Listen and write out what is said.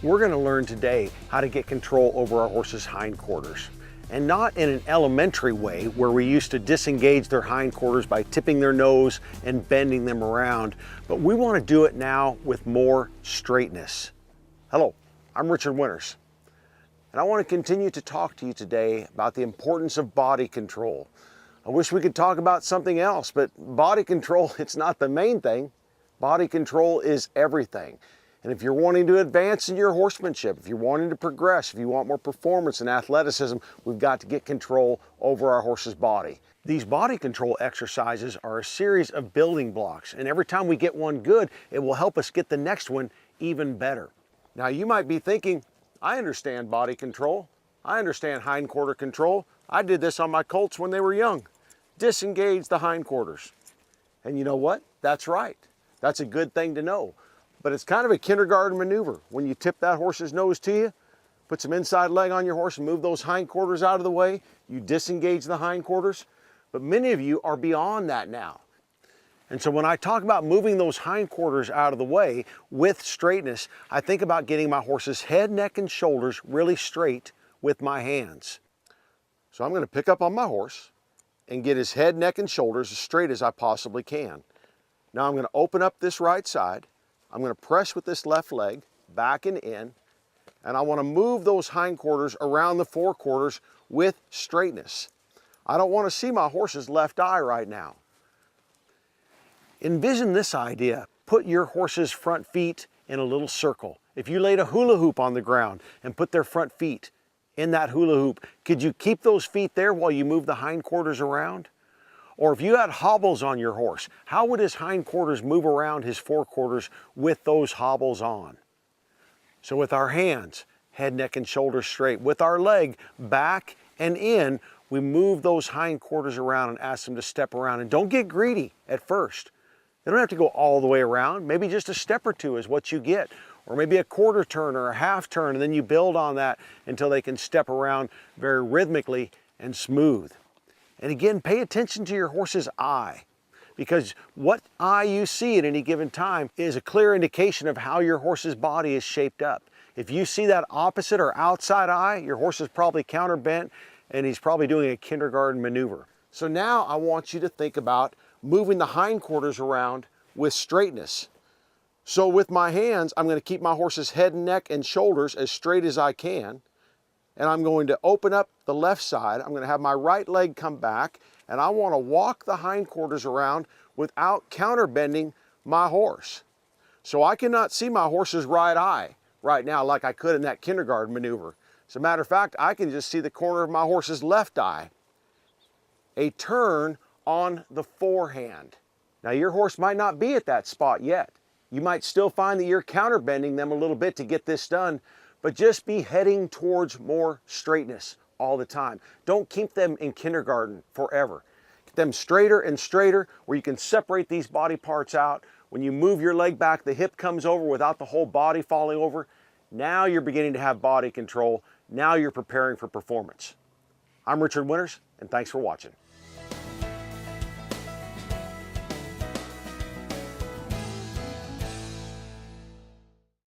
We're going to learn today how to get control over our horse's hindquarters. And not in an elementary way where we used to disengage their hindquarters by tipping their nose and bending them around, but we want to do it now with more straightness. Hello, I'm Richard Winters, and I want to continue to talk to you today about the importance of body control. I wish we could talk about something else, but body control, it's not the main thing. Body control is everything. And if you're wanting to advance in your horsemanship, if you're wanting to progress, if you want more performance and athleticism, we've got to get control over our horse's body. These body control exercises are a series of building blocks, and every time we get one good, it will help us get the next one even better. Now you might be thinking, I understand body control. I understand hindquarter control. I did this on my colts when they were young. Disengage the hindquarters. And you know what? That's right. That's a good thing to know. But it's kind of a kindergarten maneuver. When you tip that horse's nose to you, put some inside leg on your horse and move those hindquarters out of the way, you disengage the hindquarters. But many of you are beyond that now. And so when I talk about moving those hindquarters out of the way with straightness, I think about getting my horse's head, neck, and shoulders really straight with my hands. So I'm going to pick up on my horse and get his head, neck, and shoulders as straight as I possibly can. Now I'm going to open up this right side. I'm going to press with this left leg back and in, and I want to move those hindquarters around the forequarters with straightness. I don't want to see my horse's left eye right now. Envision this idea. Put your horse's front feet in a little circle. If you laid a hula hoop on the ground and put their front feet in that hula hoop, could you keep those feet there while you move the hindquarters around? Or if you had hobbles on your horse, how would his hindquarters move around his forequarters with those hobbles on? So with our hands, head, neck, and shoulders straight, with our leg back and in, we move those hindquarters around and ask them to step around. And don't get greedy at first. They don't have to go all the way around. Maybe just a step or two is what you get. Or maybe a quarter turn or a half turn, and then you build on that until they can step around very rhythmically and smooth. And again, pay attention to your horse's eye, because what eye you see at any given time is a clear indication of how your horse's body is shaped up. If you see that opposite or outside eye, your horse is probably counterbent and he's probably doing a kindergarten maneuver. So now I want you to think about moving the hindquarters around with straightness. So with my hands, I'm going to keep my horse's head and neck and shoulders as straight as I can. And I'm going to open up the left side. I'm going to have my right leg come back, and I want to walk the hindquarters around without counterbending my horse. So I cannot see my horse's right eye right now like I could in that kindergarten maneuver. As a matter of fact, I can just see the corner of my horse's left eye. A turn on the forehand. Now your horse might not be at that spot yet. You might still find that you're counterbending them a little bit to get this done, but just be heading towards more straightness all the time. Don't keep them in kindergarten forever. Get them straighter and straighter where you can separate these body parts out. When you move your leg back, the hip comes over without the whole body falling over. Now you're beginning to have body control. Now you're preparing for performance. I'm Richard Winters, and thanks for watching.